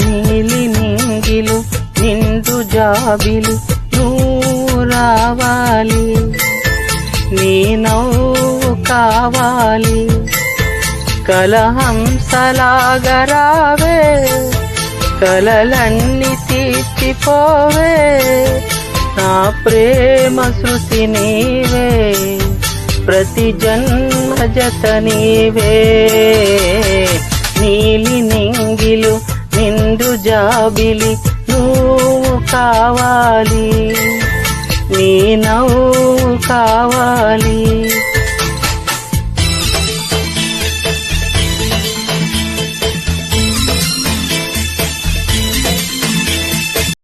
నీలి నింగిలు నిండు జాబిలి నువ్వు రావాలి, నీ నవ్వు కావాలి. కలహంసలాగా రావే, కలలన్నీ తీర్చిపోవే, నా ప్రేమ శృతి నీవే, ప్రతి జన్మ జత నీవే. నీలి నింగిలు నిండు జాబిలి నువ్వు కావాలి, నీ నవ్వు కావాలి.